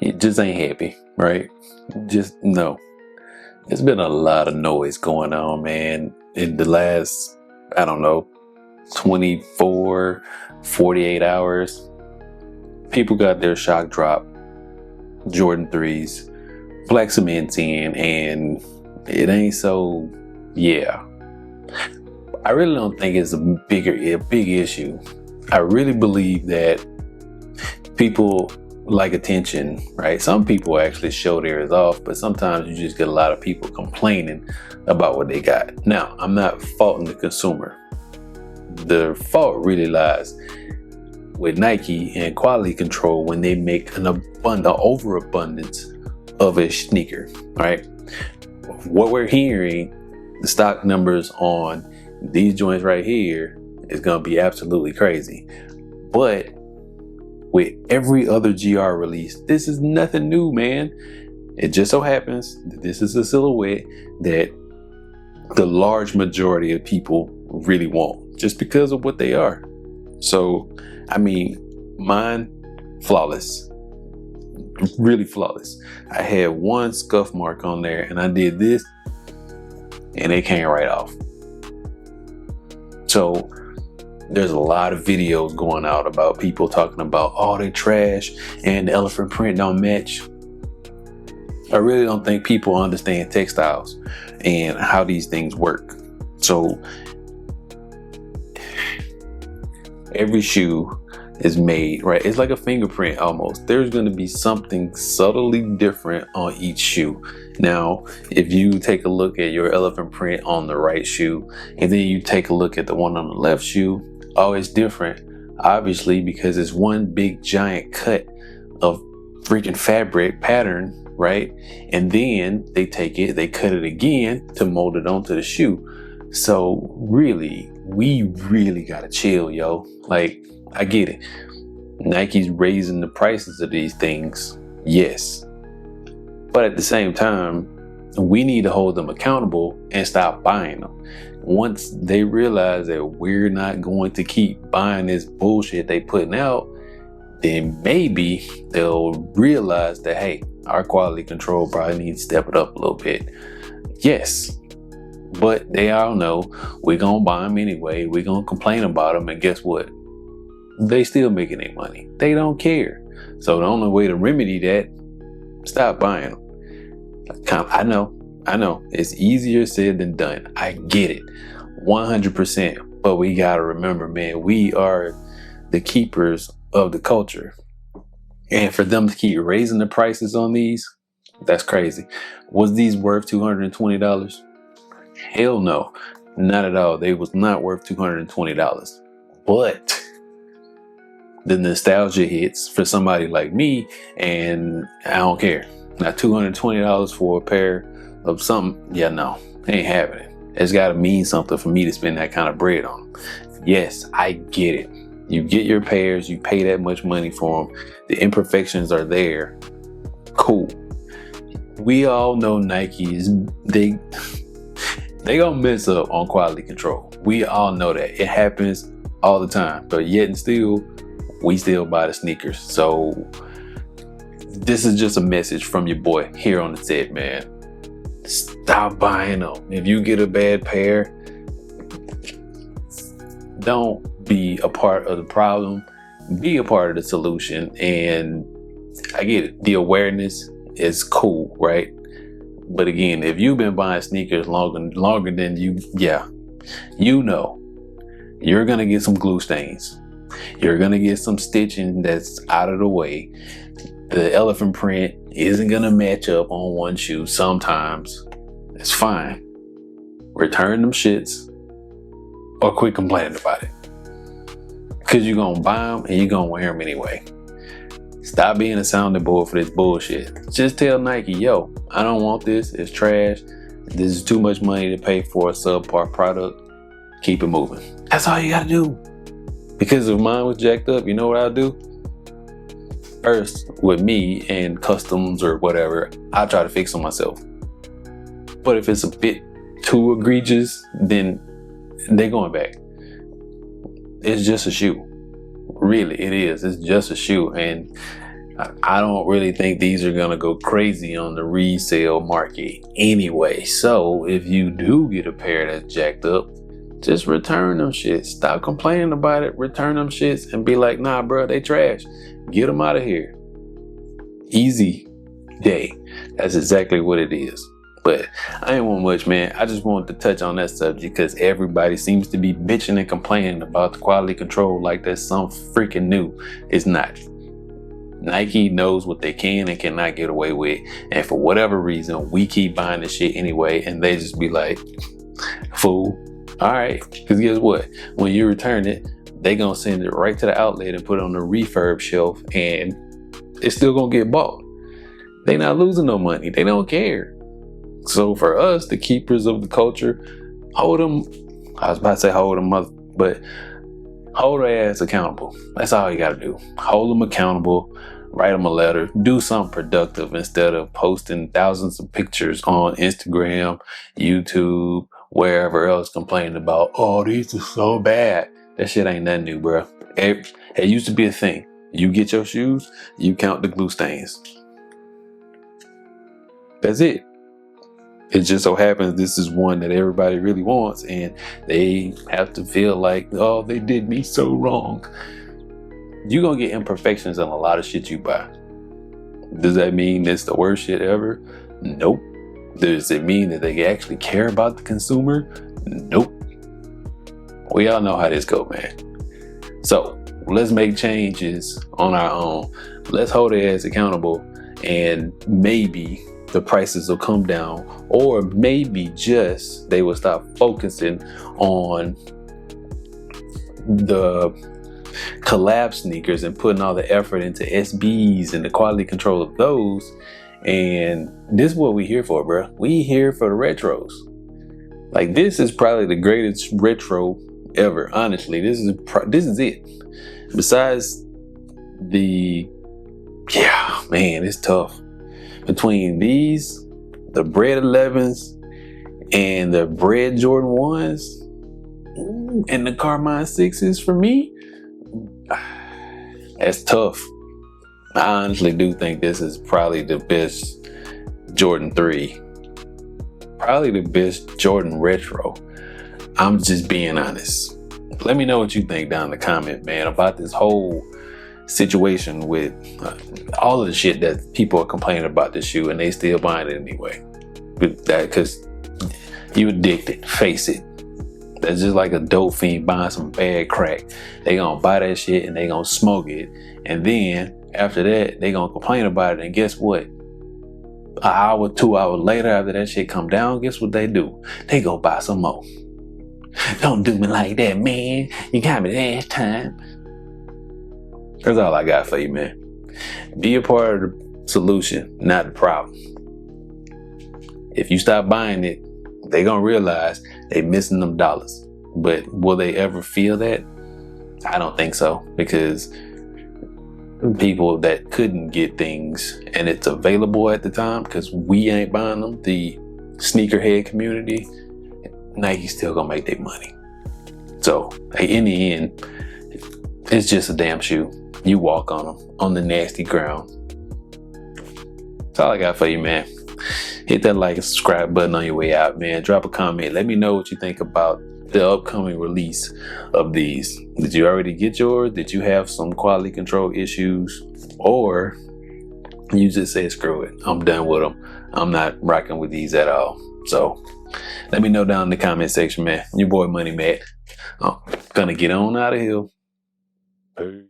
It just ain't happy, right? Just no. There's been a lot of noise going on, man, in the last, I don't know, 24, 48 hours. People got their shock drop, Jordan 3s, black cements in, and it ain't so, yeah. I really don't think it's a big issue. I really believe that people like attention, right? Some people actually show theirs off, but sometimes you just get a lot of people complaining about what they got. Now, I'm not faulting the consumer. The fault really lies with Nike and quality control when they make an overabundance of a sneaker, right? What we're hearing, the stock numbers on these joints right here is going to be absolutely crazy. But with every other GR release, this is nothing new, man. It just so happens that this is a silhouette that the large majority of people really want just because of what they are. So, I mean, mine, flawless, really flawless. I had one scuff mark on there and I did this and it came right off. So there's a lot of videos going out about people talking about, oh, they trash and the elephant print don't match. I really don't think people understand textiles and how these things work. So every shoe is made, right? It's like a fingerprint almost. There's going to be something subtly different on each shoe. Now, if you take a look at your elephant print on the right shoe, and then you take a look at the one on the left shoe, oh, it's different, obviously, because it's one big giant cut of freaking fabric pattern, right? And then they take it, they cut it again to mold it onto the shoe. So really, we really gotta chill, yo. Like, I get it. Nike's raising the prices of these things, yes. But at the same time, we need to hold them accountable and stop buying them. Once they realize that we're not going to keep buying this bullshit they putting out, then maybe they'll realize that, hey, our quality control probably needs to step it up a little bit. Yes, but they all know we're going to buy them anyway. We're going to complain about them. And guess what? They still making their money. They don't care. So the only way to remedy that, stop buying them. I know. It's easier said than done. I get it. 100%. But we got to remember, man, we are the keepers of the culture. And for them to keep raising the prices on these, that's crazy. Was these worth $220? Hell no. Not at all. They was not worth $220. But the nostalgia hits for somebody like me, and I don't care. Now, $220 for a pair of something, yeah, no, ain't having it. It's got to mean something for me to spend that kind of bread on them. Yes, I get it. You get your pairs, you pay that much money for them. The imperfections are there. Cool. We all know Nike is, they gonna mess up on quality control. We all know that. It happens all the time. But yet and still, we still buy the sneakers. So this is just a message from your boy here on the set, man. Stop buying them. If you get a bad pair, don't be a part of the problem. Be a part of the solution. And I get it. The awareness is cool, right? But again, if you've been buying sneakers longer than you know, you're gonna get some glue stains. You're gonna get some stitching that's out of the way. The elephant print isn't gonna match up on one shoe sometimes. It's fine. Return them shits or quit complaining about it. Because you're gonna buy them and you're gonna wear them anyway. Stop being a sounding board for this bullshit. Just tell Nike, yo, I don't want this. It's trash. This is too much money to pay for a subpar product. Keep it moving. That's all you gotta do. Because if mine was jacked up, you know what I'll do? First, with me and customs or whatever, I'll try to fix them myself. But if it's a bit too egregious, then they're going back. It's just a shoe. Really, it is. It's just a shoe. And I don't really think these are going to go crazy on the resale market anyway. So if you do get a pair that's jacked up, just return them shits. Stop complaining about it. Return them shits and be like, nah, bro, they trash. Get them out of here. Easy day. That's exactly what it is. But I ain't want much, man. I just wanted to touch on that subject because everybody seems to be bitching and complaining about the quality control like that's some freaking new. It's not. Nike knows what they can and cannot get away with. And for whatever reason, we keep buying this shit anyway. And they just be like, fool. All right. Because guess what? When you return it, they going to send it right to the outlet and put it on the refurb shelf. And it's still going to get bought. They not losing no money. They don't care. So for us, the keepers of the culture, hold them. I was about to say hold them up, but hold their ass accountable. That's all you got to do. Hold them accountable. Write them a letter. Do something productive instead of posting thousands of pictures on Instagram, YouTube, wherever else complaining about, oh, these are so bad. That shit ain't nothing new, bro. It used to be a thing. You get your shoes, you count the glue stains. That's it. It just so happens this is one that everybody really wants, and they have to feel like, oh, they did me so wrong. You're going to get imperfections on a lot of shit you buy. Does that mean it's the worst shit ever? Nope. Does it mean that they actually care about the consumer? Nope. We all know how this go, man. So let's make changes on our own. Let's hold their ass accountable, and maybe the prices will come down, or maybe just they will stop focusing on the collab sneakers and putting all the effort into SBs and the quality control of those. And this is what we here for, bro. We here for the retros. Like, this is probably the greatest retro ever. Honestly, this is it. Besides yeah, man, it's tough. Between these, the Bread 11s, and the Bread Jordan 1s, and the Carmine 6s, for me, that's tough. I honestly do think this is probably the best Jordan 3. Probably the best Jordan retro. I'm just being honest. Let me know what you think down in the comment, man, about this whole situation with all of the shit that people are complaining about this shoe and they still buying it anyway. Because you addicted, face it. That's just like a dope fiend buying some bad crack. They gonna buy that shit and they gonna smoke it, and then after that they gonna complain about it, and guess what? An hour, 2 hours later, after that shit come down, guess what they do? They go buy some more. Don't do me like that, man. You got me last time. That's all I got for you, man. Be a part of the solution, not the problem. If you stop buying it, they gonna realize they missing them dollars. But will they ever feel that? I don't think so, because people that couldn't get things and it's available at the time, because we ain't buying them, the sneakerhead community, Nike's still gonna make their money. So in the end, it's just a damn shoe. You walk on them on the nasty ground. That's all I got for you, man. Hit that like and subscribe button on your way out, man. Drop a comment. Let me know what you think about the upcoming release of these. Did you already get yours? Did you have some quality control issues? Or you just say, screw it, I'm done with them. I'm not rocking with these at all. So let me know down in the comment section, man. Your boy Money Matt. I'm gonna get on out of here. Peace.